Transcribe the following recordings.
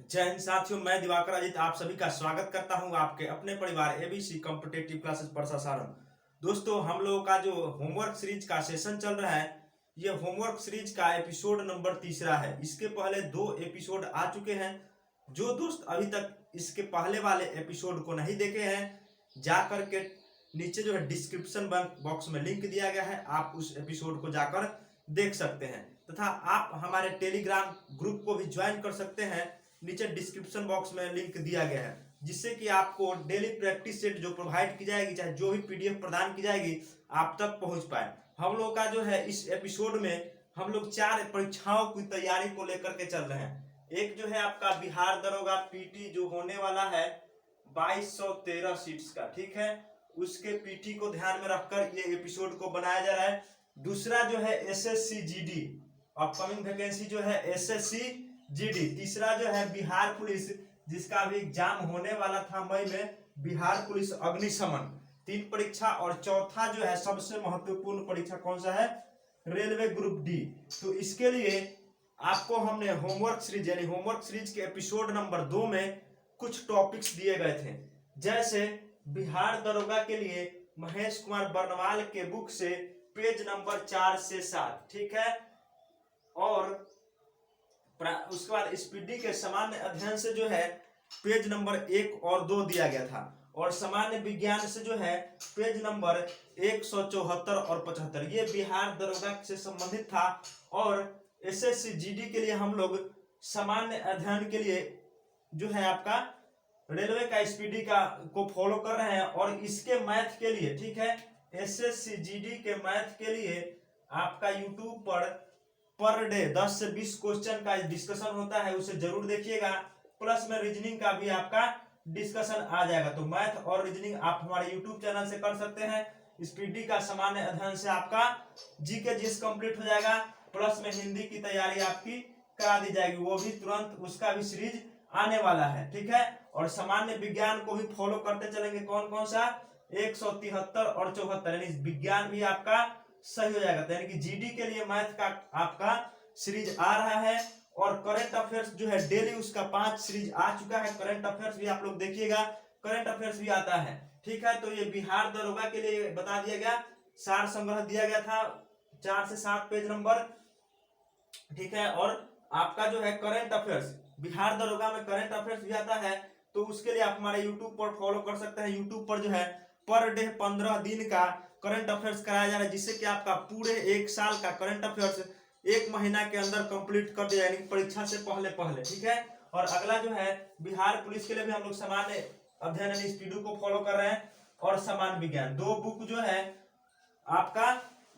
जय हिंद साथियों, मैं दिवाकर अजीत आप सभी का स्वागत करता हूं आपके अपने परिवार एबीसी कॉम्पिटेटिव क्लासेस प्रसारण। दोस्तों, हम लोगों का जो होमवर्क सीरीज का सेशन चल रहा है, ये होमवर्क सीरीज का एपिसोड नंबर तीसरा है। इसके पहले 2 एपिसोड आ चुके हैं। जो दोस्त अभी तक इसके पहले वाले एपिसोड को नहीं देखे हैं, जा करके नीचे जो है डिस्क्रिप्शन बॉक्स में लिंक दिया गया है, आप उस एपिसोड को जाकर देख सकते हैं। तथा आप हमारे टेलीग्राम ग्रुप को भी ज्वाइन कर सकते हैं, नीचे डिस्क्रिप्शन बॉक्स में लिंक दिया गया है, जिससे कि आपको डेली प्रैक्टिस सेट जो प्रोवाइड की जाएगी, चाहे जो भी पीडीएफ प्रदान की जाएगी, आप तक पहुंच पाए। हम लोग का जो है इस एपिसोड में हम लोग 4 परीक्षाओं की तैयारी को लेकर के चल रहे हैं। एक जो है आपका बिहार दरोगा पीटी जो होने वाला है 2213 सीट्स का, ठीक है, उसके पीटी को ध्यान में रखकर ये एपिसोड को बनाया जा रहा है। दूसरा जो है एसएससी जीडी अपकमिंग वैकेंसी जो है एसएससी जीडी। तीसरा जो है बिहार पुलिस, जिसका भी एग्जाम होने वाला था मई में, बिहार पुलिस अग्निशमन। 3 परीक्षा। और चौथा जो है सबसे महत्वपूर्ण परीक्षा कौन सा है, रेलवे ग्रुप डी। तो इसके लिए आपको हमने होमवर्क सीरीज यानी होमवर्क सीरीज के एपिसोड नंबर 2 में कुछ टॉपिक्स दिए गए थे। जैसे बिहार दरोगा के लिए महेश कुमार बर्नवाल के बुक से पेज नंबर 4 से 7, ठीक है। और उसके बाद स्पीडी के सामान्य अध्ययन से जो है पेज नंबर 1 और 2 दिया गया था। और सामान्य विज्ञान से जो है पेज नंबर 174 और 75, ये बिहार दरोगा से संबंधित था। और एसएससी जीडी के लिए हम लोग सामान्य अध्ययन के लिए जो है आपका रेलवे का स्पीडी का को फॉलो कर रहे हैं। और इसके मैथ के लिए, ठीक है, एसएससी जीडी के मैथ के लिए आपका यूट्यूब पर डे 10 से 20 क्वेश्चन का डिस्कशन होता है, उसे जरूर देखिएगा। प्लस में रीजनिंग का भी आपका डिस्कशन आ जाएगा। तो मैथ और रीजनिंग आप हमारे यूट्यूब चैनल से कर सकते हैं। स्पीडी का सामान्य अध्ययन से आपका जीके जीएस कंप्लीट हो जाएगा। प्लस में हिंदी की तैयारी आपकी करा दी जाएगी, वो भी तुरंत, उसका भी सीरीज आने वाला है, ठीक है। और सामान्य विज्ञान को भी फॉलो करते चलेंगे। कौन कौन सा, 173 और 74, यानी विज्ञान भी आपका सही हो जाएगा। तो यानी कि जीडी के लिए मैथ का आपका सीरीज आ रहा है। और करंट अफेयर्स जो है डेली उसका 5 सीरीज आ चुका है। करंट अफेयर्स भी आप लोग देखिएगा, करंट अफेयर्स भी आता है, ठीक है। तो ये बिहार दरोगा के लिए बता दिया गया, सार संग्रह दिया गया था 4 से 7 पेज नंबर, ठीक है। और आपका जो है करंट अफेयर्स, बिहार दरोगा में करंट अफेयर्स भी आता है, तो उसके लिए आप हमारे यूट्यूब पर फॉलो कर सकते हैं। यूट्यूब पर जो है पर डे 15 दिन का करंट अफेयर्स कराया जा रहा है, जिससे कि आपका पूरे 1 साल का करंट अफेयर्स 1 महीना के अंदर कंप्लीट कर दिया, यानी परीक्षा से पहले पहले, ठीक है। और अगला जो है बिहार पुलिस के लिए भी हम लोग सामान्य अध्ययन यानी स्पीडू को फॉलो कर रहे हैं। और सामान्य विज्ञान 2 बुक जो है आपका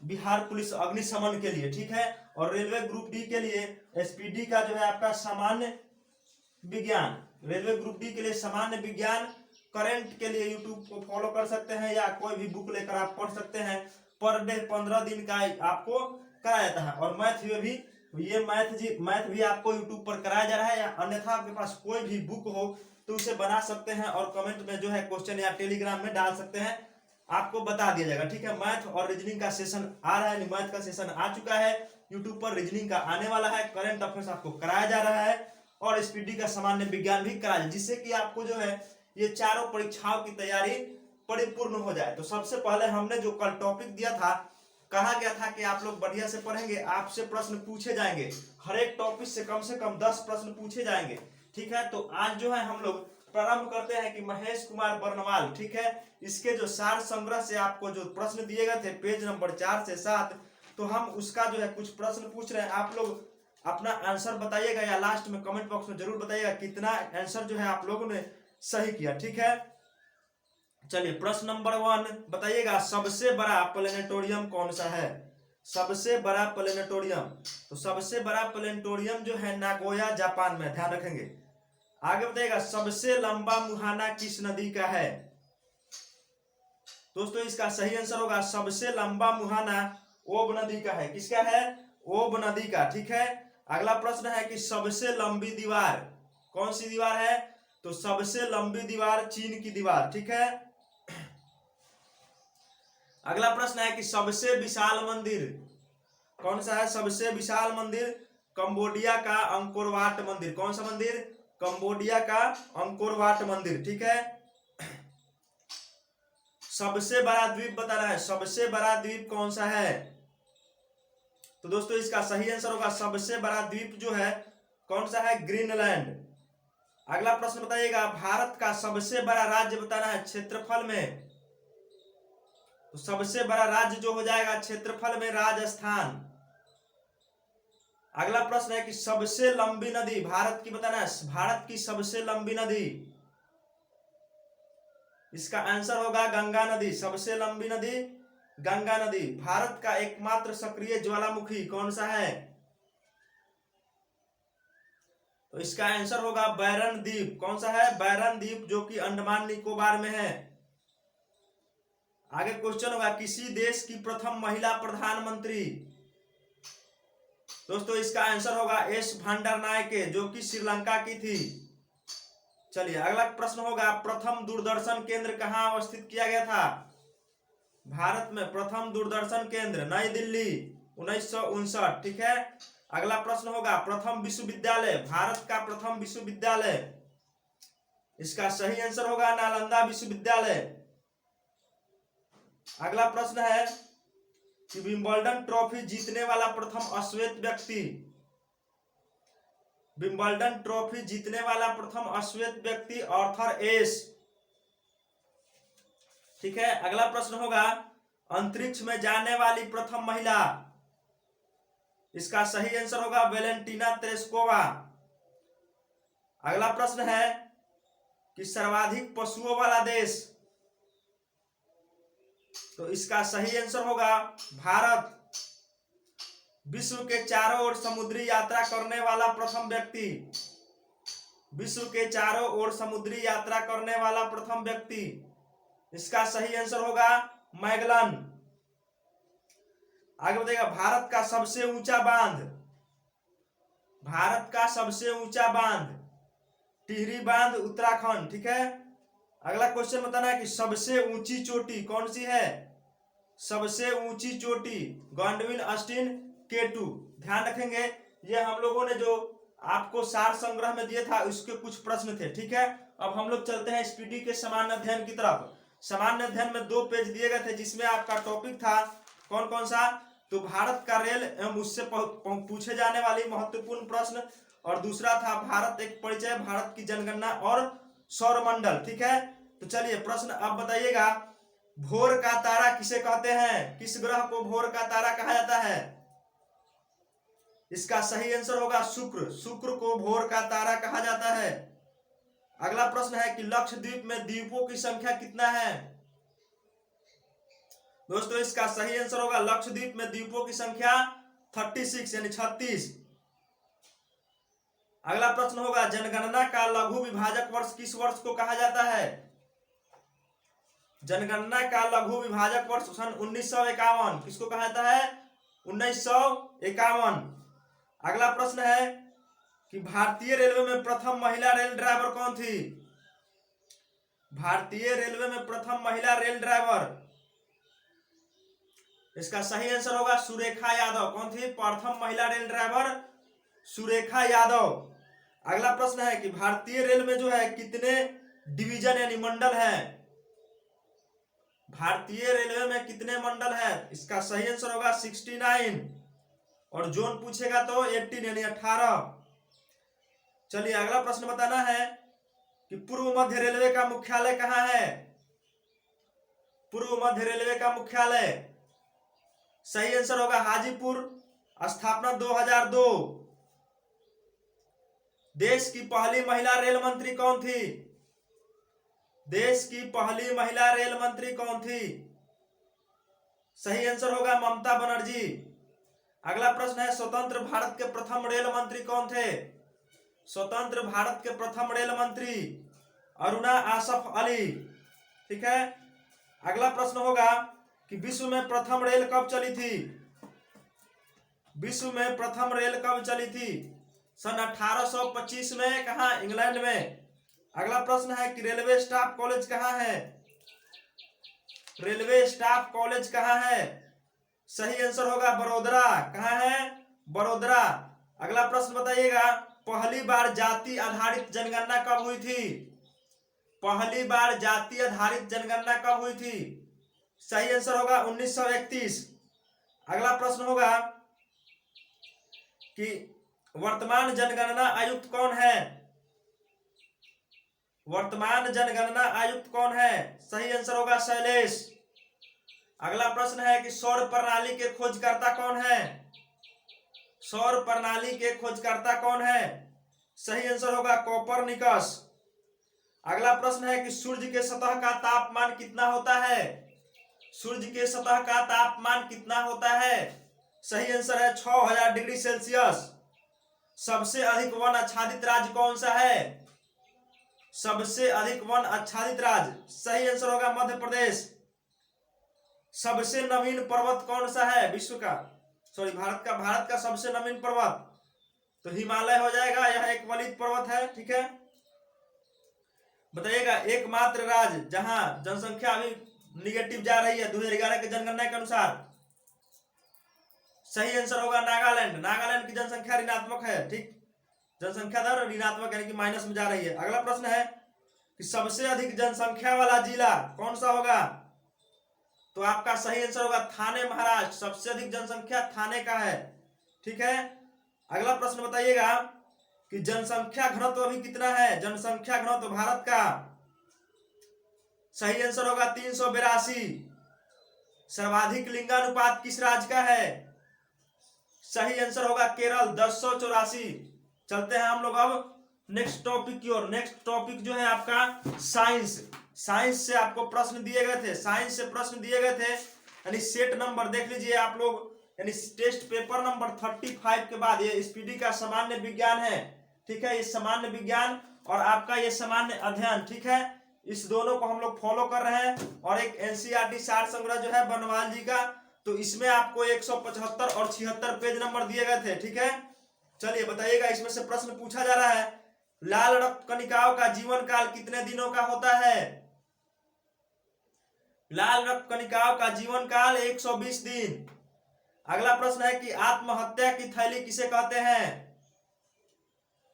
बिहार पुलिस अग्निशमन के लिए, ठीक है। और रेलवे ग्रुप डी के लिए एसपीडी का जो है आपका सामान्य विज्ञान, रेलवे ग्रुप डी के लिए सामान्य विज्ञान करंट के लिए यूट्यूब को फॉलो कर सकते हैं, या कोई भी बुक लेकर आप पढ़ सकते हैं। पर डे 15 दिन का आपको कराया जाता है। और मैथ में भी ये मैथ भी आपको यूट्यूब पर कराया जा रहा है, या अन्यथा आपके पास कोई भी बुक हो तो उसे बना सकते हैं और कमेंट में जो है क्वेश्चन या टेलीग्राम में डाल सकते हैं, आपको बता दिया जाएगा, ठीक है। मैथ और रीजनिंग का सेशन आ रहा है, मैथ का सेशन आ चुका है यूट्यूब पर, रीजनिंग का आने वाला है, करंट अफेयर्स आपको कराया जा रहा है, और स्पीडी का सामान्य विज्ञान भी कराया, जिससे कि आपको जो है ये चारों परीक्षाओं की तैयारी परिपूर्ण हो जाए। तो सबसे पहले हमने जो कल टॉपिक दिया था, कहा गया था कि आप लोग बढ़िया से पढ़ेंगे, आपसे प्रश्न पूछे जाएंगे, हर एक टॉपिक से कम 10 प्रश्न पूछे जाएंगे, ठीक है। तो आज जो है हम लोग प्रारंभ करते हैं कि महेश कुमार बर्नवाल, ठीक है, इसके जो सार संग्रह से आपको जो प्रश्न दिए गए थे पेज नंबर 4 से 7, तो हम उसका जो है कुछ प्रश्न पूछ रहे हैं। आप लोग अपना आंसर बताइएगा, या लास्ट में कमेंट बॉक्स में जरूर बताइएगा कितना आंसर जो है आप लोगों ने सही किया, ठीक है। चलिए प्रश्न नंबर 1 बताइएगा, सबसे बड़ा प्लेनेटोरियम कौन सा है, सबसे बड़ा प्लेनेटोरियम। तो सबसे बड़ा प्लेनेटोरियम जो है नागोया जापान में, ध्यान रखेंगे। आगे बताइएगा, सबसे लंबा मुहाना किस नदी का है। दोस्तों इसका सही आंसर होगा सबसे लंबा मुहाना ओब नदी का है। किसका है, ओब नदी का, ठीक है। अगला प्रश्न है कि सबसे लंबी दीवार कौन सी दीवार है, तो सबसे लंबी दीवार चीन की दीवार, ठीक है। अगला प्रश्न है कि सबसे विशाल मंदिर कौन सा है, सबसे विशाल मंदिर कंबोडिया का अंकोर वाट मंदिर। कौन सा मंदिर, कंबोडिया का अंकोर वाट मंदिर। ठीक है, सबसे बड़ा द्वीप बताना है, सबसे बड़ा द्वीप कौन सा है। तो दोस्तों इसका सही आंसर होगा सबसे बड़ा द्वीप जो है कौन सा है, ग्रीनलैंड। अगला प्रश्न बताइएगा, भारत का सबसे बड़ा राज्य बताना है क्षेत्रफल में। तो सबसे बड़ा राज्य जो हो जाएगा क्षेत्रफल में राजस्थान। अगला प्रश्न है कि सबसे लंबी नदी भारत की बताना है, भारत की सबसे लंबी नदी। इसका आंसर होगा गंगा नदी। सबसे लंबी नदी गंगा नदी। भारत का एकमात्र सक्रिय ज्वालामुखी कौन सा है। तो इसका आंसर होगा बैरन द्वीप। कौन सा है, बैरन द्वीप, जो कि अंडमान निकोबार में है। आगे क्वेश्चन होगा, किसी देश की प्रथम महिला प्रधानमंत्री। दोस्तों इसका आंसर होगा एस भंडारनायके, जो कि श्रीलंका की थी। चलिए अगला प्रश्न होगा, प्रथम दूरदर्शन केंद्र कहां अवस्थित किया गया था। भारत में प्रथम दूरदर्शन केंद्र नई दिल्ली 1959। ठीक है, अगला प्रश्न होगा, प्रथम विश्वविद्यालय, भारत का प्रथम विश्वविद्यालय। इसका सही आंसर होगा नालंदा विश्वविद्यालय। अगला प्रश्न है कि विंबलडन ट्रॉफी जीतने वाला प्रथम अश्वेत व्यक्ति। विंबलडन ट्रॉफी जीतने वाला प्रथम अश्वेत व्यक्ति आर्थर एश। ठीक है, अगला प्रश्न होगा, अंतरिक्ष में जाने वाली प्रथम महिला। इसका सही आंसर होगा वेलेंटीना तेरेस्कोवा। अगला प्रश्न है कि सर्वाधिक पशुओं वाला देश। तो इसका सही आंसर होगा भारत। विश्व के चारों ओर समुद्री यात्रा करने वाला प्रथम व्यक्ति। विश्व के चारों ओर समुद्री यात्रा करने वाला प्रथम व्यक्ति। इसका सही आंसर होगा मैगलन। आगे बताइएगा, भारत का सबसे ऊंचा बांध। भारत का सबसे ऊंचा बांध टिहरी बांध उत्तराखंड। ठीक है, अगला क्वेश्चन बताना है कि सबसे ऊंची चोटी कौन सी है। सबसे ऊंची चोटी गॉडविन ऑस्टिन K2। ध्यान रखेंगे, ये हम लोगों ने जो आपको सार संग्रह में दिए था उसके कुछ प्रश्न थे। ठीक है, अब हम लोग चलते हैं स्पीडी के सामान्य अध्ययन की तरफ। सामान्य अध्ययन में 2 पेज दिए गए थे, जिसमें आपका टॉपिक था कौन कौन सा, तो भारत का रेल एवं उससे पूछे जाने वाली महत्वपूर्ण प्रश्न, और दूसरा था भारत एक परिचय, भारत की जनगणना और सौरमंडल। ठीक है, तो चलिए प्रश्न अब बताइएगा, भोर का तारा किसे कहते हैं। किस ग्रह को भोर का तारा कहा जाता है। इसका सही आंसर होगा शुक्र। शुक्र को भोर का तारा कहा जाता है। अगला प्रश्न है कि लक्षद्वीप में द्वीपों की संख्या कितना है। दोस्तों इसका सही आंसर होगा लक्षद्वीप में द्वीपों की संख्या 36 यानी 36। अगला प्रश्न होगा, जनगणना का लघु विभाजक वर्ष किस वर्ष को कहा जाता है। जनगणना का लघु विभाजक वर्ष सन 1951 किसको कहा जाता है, 1951। अगला प्रश्न है कि भारतीय रेलवे में प्रथम महिला रेल ड्राइवर कौन थी। भारतीय रेलवे में प्रथम महिला रेल ड्राइवर, इसका सही आंसर होगा सुरेखा यादव। कौन थी प्रथम महिला रेल ड्राइवर, सुरेखा यादव। अगला प्रश्न है कि भारतीय रेल में जो है कितने डिवीजन यानी मंडल है। भारतीय रेलवे में कितने मंडल है, इसका सही आंसर होगा 69, और जोन पूछेगा तो 18 यानी 18। चलिए अगला प्रश्न बताना है कि पूर्व मध्य रेलवे का मुख्यालय कहां है। पूर्व मध्य रेलवे का मुख्यालय, सही आंसर होगा हाजीपुर, स्थापना 2002। देश की पहली महिला रेल मंत्री कौन थी। देश की पहली महिला रेल मंत्री कौन थी, सही आंसर होगा ममता बनर्जी। अगला प्रश्न है, स्वतंत्र भारत के प्रथम रेल मंत्री कौन थे। स्वतंत्र भारत के प्रथम रेल मंत्री अरुणा आसफ अली। ठीक है, अगला प्रश्न होगा कि विश्व में प्रथम रेल कब चली थी। विश्व में प्रथम रेल कब चली थी, सन 1825 में। कहा, इंग्लैंड में। अगला प्रश्न है कि रेलवे स्टाफ कॉलेज कहां है। रेलवे स्टाफ कॉलेज कहां है, सही आंसर होगा बड़ोदरा। कहां है, बड़ोदरा। अगला प्रश्न बताइएगा पहली बार जाति आधारित जनगणना कब हुई थी? पहली बार जाति आधारित जनगणना कब हुई थी? सही आंसर होगा 1931। अगला प्रश्न होगा कि वर्तमान जनगणना आयुक्त कौन है? वर्तमान जनगणना आयुक्त कौन है? सही आंसर होगा शैलेश। अगला प्रश्न है कि सौर प्रणाली के खोजकर्ता कौन है? सौर प्रणाली के खोजकर्ता कौन है? सही आंसर होगा कोपरनिकस। अगला प्रश्न है कि सूर्य के सतह का तापमान कितना होता है? सूर्य के सतह का तापमान कितना होता है? सही आंसर है 6000 डिग्री सेल्सियस। सबसे अधिक वन आच्छादित राज्य कौन सा है? सबसे अधिक वन आच्छादित राज्य, सही आंसर होगा मध्य प्रदेश। सबसे नवीन पर्वत कौन सा है विश्व का? भारत का सबसे नवीन पर्वत तो हिमालय हो जाएगा, यह एक वलित पर्वत है। ठीक है, बताइएगा एकमात्र राज्य जहां जनसंख्या अभी निगेटिव जा रही है 2011 के जनगणना के अनुसार। सही आंसर होगा नागालैंड। नागालैंड की जनसंख्या ऋणात्मक है। ठीक, जनसंख्या दर ऋणात्मक यानी कि माइनस में जा रही है। अगला प्रश्न है कि सबसे अधिक जनसंख्या वाला जिला कौन सा होगा? तो आपका सही आंसर होगा थाने, महाराष्ट्र। सबसे अधिक जनसंख्या थाने का है। ठीक है, अगला प्रश्न बताइएगा कि जनसंख्या घनत्व अभी कितना है? जनसंख्या घनत्व भारत का, सही आंसर होगा 382। सर्वाधिक लिंगानुपात किस राज्य का है? सही आंसर होगा केरल 1084। चलते हैं हम लोग अब नेक्स्ट टॉपिक की ओर। नेक्स्ट टॉपिक जो है आपका साइंस। साइंस से आपको प्रश्न दिए गए थे, साइंस से प्रश्न दिए गए थे, यानी सेट नंबर देख लीजिए आप लोग, यानी टेस्ट पेपर नंबर 35 के बाद ये स्पीडी का सामान्य विज्ञान है। ठीक है, ये सामान्य विज्ञान और आपका ये सामान्य अध्ययन। ठीक है, इस दोनों को हम लोग फॉलो कर रहे हैं। और एक एनसीईआरटी सार संग्रह जो है बनवाल जी का, तो इसमें आपको 175 और 76 पेज नंबर दिए गए थे। ठीक है, चलिए बताइएगा, इसमें से प्रश्न पूछा जा रहा है लाल रक्त कणिकाओं का जीवन काल कितने दिनों का होता है? लाल रक्त कणिकाओं का जीवन काल 120 दिन। अगला प्रश्न है कि आत्महत्या की थैली किसे कहते हैं?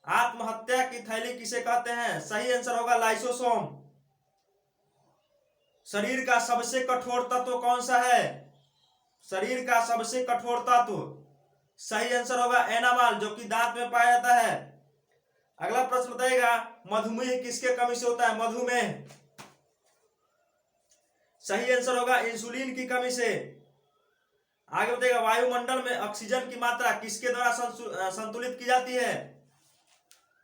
आत्महत्या की थैली किसे कहते हैं? सही आंसर होगा लाइसोसोम। शरीर का सबसे कठोर तत्व कौन सा है? शरीर का सबसे कठोर तत्व, सही आंसर होगा एनामल, जो कि दांत में पाया जाता है। अगला प्रश्न बताइएगा मधुमेह किसके कमी से होता है? मधुमेह, सही आंसर होगा इंसुलिन की कमी से। आगे बताइएगा वायुमंडल में ऑक्सीजन की मात्रा किसके द्वारा संतुलित की जाती है?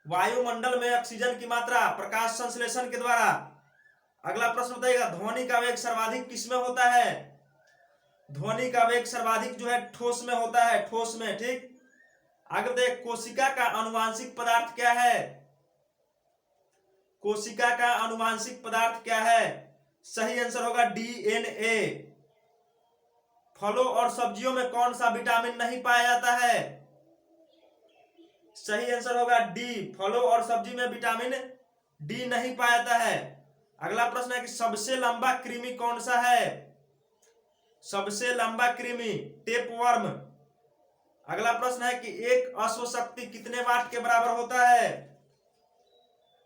वायुमंडल में ऑक्सीजन की मात्रा प्रकाश संश्लेषण के द्वारा। अगला प्रश्न बताइएगा ध्वनि का वेग सर्वाधिक किसमें होता है? ध्वनि का वेग सर्वाधिक जो है ठोस में होता है, ठोस में। ठीक, आगे बताइए कोशिका का आनुवांशिक पदार्थ क्या है? कोशिका का आनुवांशिक पदार्थ क्या है? सही आंसर होगा डीएनए। फलों और सब्जियों में कौन सा विटामिन नहीं पाया जाता है? सही आंसर होगा डी। फलों और सब्जी में विटामिन डी नहीं पाया जाता है। अगला प्रश्न है कि सबसे लंबा कृमि कौन सा है? सबसे लंबा कृमि टेपवर्म। अगला प्रश्न है कि एक अश्वशक्ति कितने वाट के बराबर होता है?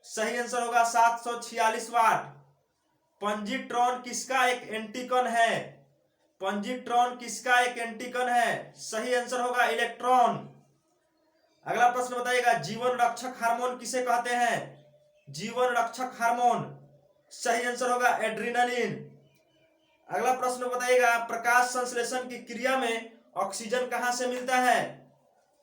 सही आंसर होगा 746 वाट। पंजिट्रॉन किसका एक एंटीकॉन है? पंजिट्रॉन किसका एक एंटीकॉन है? सही आंसर होगा इलेक्ट्रॉन। अगला प्रश्न बताइएगा जीवन रक्षक हार्मोन किसे कहते हैं? जीवन रक्षक हार्मोन, सही आंसर होगा एड्रेनालिन। अगला प्रश्न बताइएगा प्रकाश संश्लेषण की क्रिया में ऑक्सीजन कहां से मिलता है?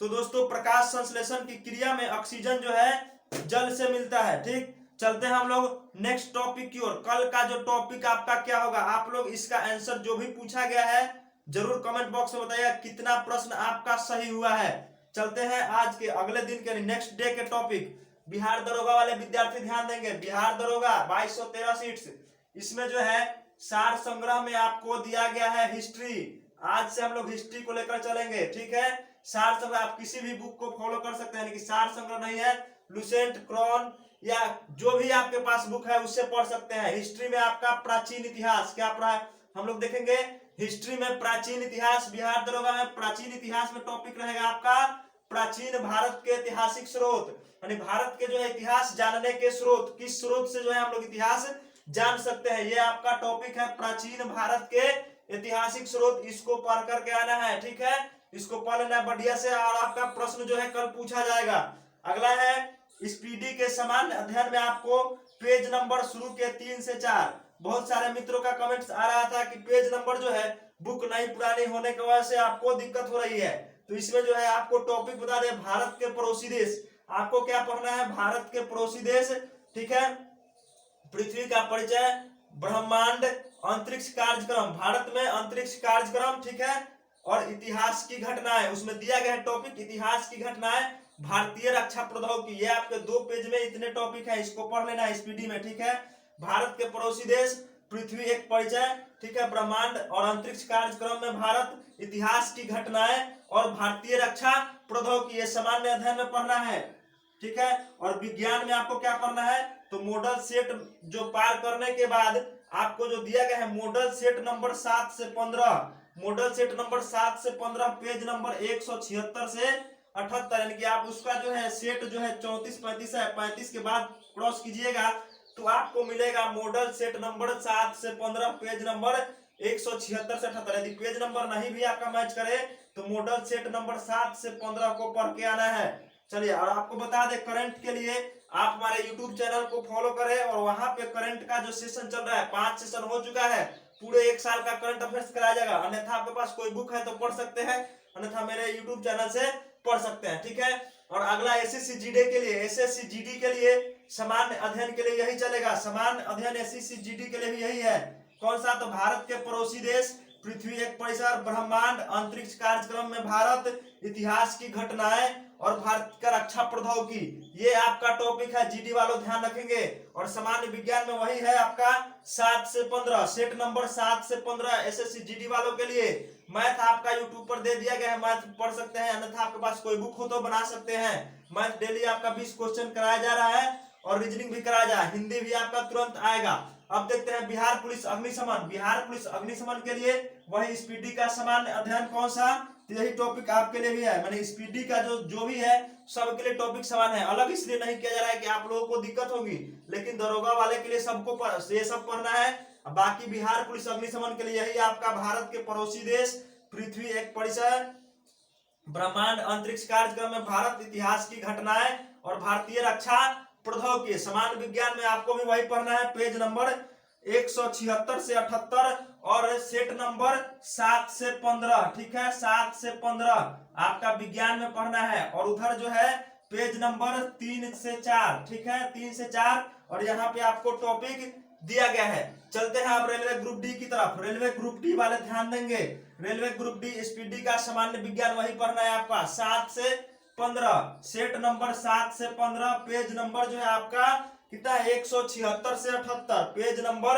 तो दोस्तों प्रकाश संश्लेषण की क्रिया में ऑक्सीजन जो है जल से मिलता है। ठीक, चलते हैं हम लोग नेक्स्ट टॉपिक की ओर। कल का जो टॉपिक आपका क्या होगा, आप लोग इसका आंसर जो भी पूछा गया है जरूर कमेंट बॉक्स में बताइएगा कितना प्रश्न आपका सही हुआ है। चलते हैं आज के अगले दिन के नेक्स्ट डे के टॉपिक। बिहार दरोगा वाले विद्यार्थी ध्यान देंगे, बिहार दरोगा 2213 सीट्स, इसमें जो है सार संग्रह में आपको दिया गया है हिस्ट्री। आज से हम लोग हिस्ट्री को लेकर चलेंगे। ठीक है, सार संग्रह आप किसी भी बुक को फॉलो कर सकते हैं, कि सार संग्रह नहीं है लुसेंट, क्रॉन या जो भी आपके पास बुक है उससे पढ़ सकते हैं। हिस्ट्री में आपका प्राचीन इतिहास क्या पढ़ा है हम लोग देखेंगे। हिस्ट्री में प्राचीन इतिहास, बिहार दरोगा में प्राचीन इतिहास में टॉपिक रहेगा आपका प्राचीन भारत के ऐतिहासिक स्रोत, यानी भारत के जो है इतिहास जानने के स्रोत, किस स्रोत से जो है हम लोग इतिहास जान सकते हैं, ये आपका टॉपिक है प्राचीन भारत के ऐतिहासिक स्रोत। इसको पढ़ करके आना है, ठीक है, इसको पढ़ लेना बढ़िया से, और आपका प्रश्न जो है कल पूछा जाएगा। अगला है स्पीडी के सामान्य अध्ययन में आपको पेज नंबर शुरू के 3 से 4। बहुत सारे मित्रों का कमेंट्स आ रहा था कि पेज नंबर जो है बुक नहीं पुरानी होने की वजह से आपको दिक्कत हो रही है, तो इसमें जो है आपको टॉपिक बता दें, भारत के पड़ोसी देश। आपको क्या पढ़ना है, भारत के पड़ोसी देश, ठीक है, पृथ्वी का परिचय, ब्रह्मांड, अंतरिक्ष कार्यक्रम, भारत में अंतरिक्ष कार्यक्रम, ठीक है, और इतिहास की घटनाएं। उसमें दिया गया है टॉपिक इतिहास की घटनाएं, भारतीय रक्षा प्रौद्योगिकी। ये आपके 2 पेज में इतने टॉपिक है, इसको पढ़ लेना स्पीडी में, ठीक है। भारत के पड़ोसी देश, पृथ्वी एक परिचय, ठीक है, ब्रह्मांड और अंतरिक्ष कार्यक्रम में भारत, इतिहास की घटनाएं और भारतीय रक्षा प्रौद्योगिकी, ये सामान्य अध्ययन में पढ़ना है, ठीक है। और विज्ञान में आपको क्या पढ़ना है, तो मॉडल सेट जो पार करने के बाद आपको जो दिया गया है मॉडल सेट नंबर 7 से 15, मॉडल सेट नंबर 7 से 15 पेज नंबर 176 से 78, यानी कि आप उसका जो है सेट जो है 34-35 है, 35 के बाद क्रॉस कीजिएगा तो आपको मिलेगा मॉडल सेट नंबर 7 से 15 पेज नंबर 176 से 78। यदि पेज नंबर नहीं भी आपका मैच करे तो मॉडल सेट नंबर 7 से 15 को पढ़ के आना है। चलिए, और आपको बता दें करंट के लिए आप हमारे YouTube चैनल को फॉलो करें, और वहां पे करंट का जो सेशन चल रहा है, 5 सेशन हो चुका है, पूरे 1 साल का करंट अफेयर्स कराया जाएगा। अन्यथा आपके पास कोई बुक है तो पढ़ सकते हैं, अन्यथा मेरे YouTube चैनल से पढ़ सकते हैं, ठीक है। और अगला एसएससी जीडी के लिए, एसएससी जीडी के लिए सामान्य अध्ययन के लिए यही चलेगा, सामान्य अध्ययन एसएससी जीडी के लिए भी यही है। कौन सा, तो भारत के पड़ोसी देश, पृथ्वी एक परिसर, ब्रह्मांड, अंतरिक्ष कार्यक्रम में भारत, इतिहास की घटनाएं और भारत का रक्षा प्रौद्योगिकी, ये आपका टॉपिक है। जीडी वालों ध्यान रखेंगे। और सामान्य विज्ञान में वही है आपका 7 से 15, सेट नंबर 7 से 15 एसएससी जीडी वालों के लिए। मैथ आपका यूट्यूब पर दे दिया गया है, मैथ पढ़ सकते हैं, अन्यथा आपके पास कोई बुक हो तो बना सकते हैं। मैथ डेली आपका 20 क्वेश्चन कराया जा रहा है और रीजनिंग भी कराया जा रहा है, हिंदी भी आपका तुरंत आएगा। अब देखते हैं बिहार पुलिस अग्निशमन, बिहार पुलिस अग्निशमन के लिए वही स्पीडी का सामान्य अध्ययन कौन सा, तो यही टॉपिक आपके लिए भी है। मैंने स्पीडी का जो भी है सबके लिए टॉपिक समान है, अलग इसलिए नहीं किया जा रहा है कि आप लोगों को दिक्कत होगी, लेकिन दरोगा वाले के लिए सबको ये सब पढ़ना है। बाकी बिहार पुलिस अग्निशमन के लिए यही आपका भारत के पड़ोसी देश, पृथ्वी एक परिसर, ब्रह्मांड, अंतरिक्ष कार्यक्रम में भारत, इतिहास की घटनाएं और भारतीय रक्षा प्रौद्योगिकी। सामान्य विज्ञान में आपको भी वही पढ़ना है, पेज नंबर 176 से 78 और सेट नंबर 7 से 15, ठीक है, 7 से 15 आपका विज्ञान में पढ़ना है। और उधर जो है पेज नंबर 3 से 4, ठीक है, 3 से 4, और यहाँ पे आपको टॉपिक दिया गया है। चलते हैं आप रेलवे ग्रुप डी की तरफ। रेलवे ग्रुप डी वाले ध्यान देंगे, रेलवे ग्रुप डी स्पीडी का सामान्य विज्ञान वही पढ़ना है आपका 7 से 15, सेट नंबर 7 से 15 पेज नंबर जो है आपका कितना, 176 से 78, पेज नंबर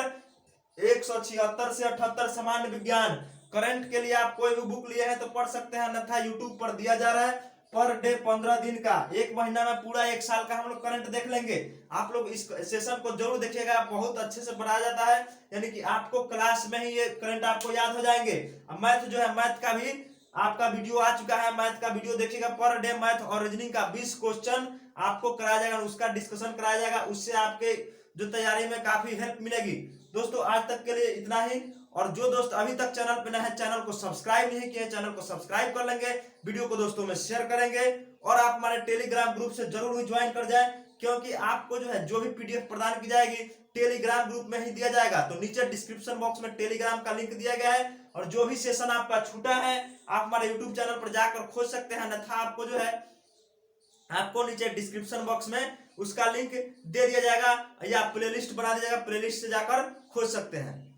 176 से 78 सामान्य विज्ञान। करंट के लिए आप कोई भी बुक लिए हैं तो पढ़ सकते हैं, अन्यथा यूट्यूब पर दिया जा रहा है पर डे 15 दिन का, 1 महीना में पूरा 1 साल का हम लोग करंट देख लेंगे। आप लोग इस सेशन को जरूर देखिएगा, बहुत अच्छे से पढ़ाया जाता है, यानी कि आपको क्लास में ही ये करंट आपको याद हो जाएंगे। अब मैथ जो है, मैथ का भी आपका वीडियो आ चुका है, मैथ का वीडियो देखिएगा, पर डे मैथ और रीजनिंग का 20 क्वेश्चन आपको कराया जाएगा, उसका डिस्कशन कराया जाएगा, उससे आपके जो तैयारी में काफी हेल्प मिलेगी। दोस्तों आज तक के लिए इतना ही, और जो दोस्त अभी तक चैनल पे नए हैं, चैनल को सब्सक्राइब नहीं किए, चैनल को सब्सक्राइब कर लेंगे, वीडियो को दोस्तों में शेयर करेंगे, और आप हमारे टेलीग्राम ग्रुप से जरूर ही ज्वाइन कर जाएं, क्योंकि आपको जो है जो भी पीडीएफ प्रदान की जाएगी टेलीग्राम ग्रुप में ही दिया जाएगा। तो नीचे डिस्क्रिप्शन बॉक्स में टेलीग्राम का लिंक दिया गया है, और जो भी सेशन आपका छूटा है आप हमारे यूट्यूब चैनल पर जाकर खोज सकते हैं, अन्यथा आपको जो है आपको नीचे डिस्क्रिप्शन बॉक्स में उसका लिंक दे दिया जाएगा या प्लेलिस्ट बना दिया जाएगा, प्लेलिस्ट से जाकर खोज सकते हैं।